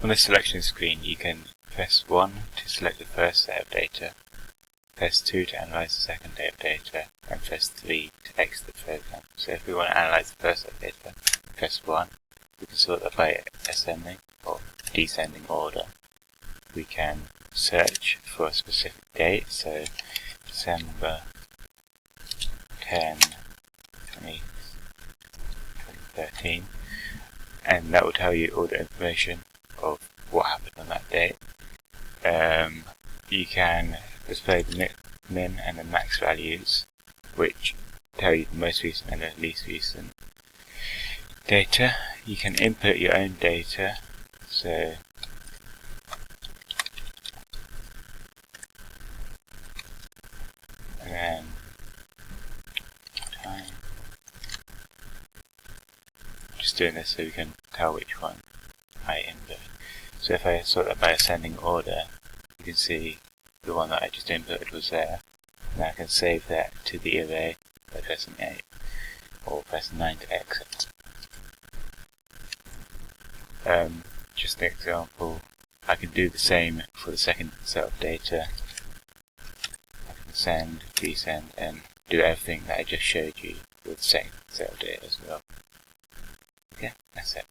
On the selection screen, you can press 1 to select the first set of data, press 2 to analyze the second set of data, and press 3 to exit the program. So if we want to analyze the first set of data, press 1. We can sort that by ascending or descending order. We can search for a specific date, so December 10, 2013, and that will tell you all the information of what happened on that date. You can display the min and the max values, which tell you the most recent and the least recent data. You can input your own data, so and then time. Just doing this so we can tell which one I input. So if I sort that by ascending order, you can see the one that I just inputted was there. Now I can save that to the array by pressing 8 or pressing 9 to exit. Just an example, I can do the same for the second set of data. I can ascend, descend, and do everything that I just showed you with the second set of data as well. Okay, that's it.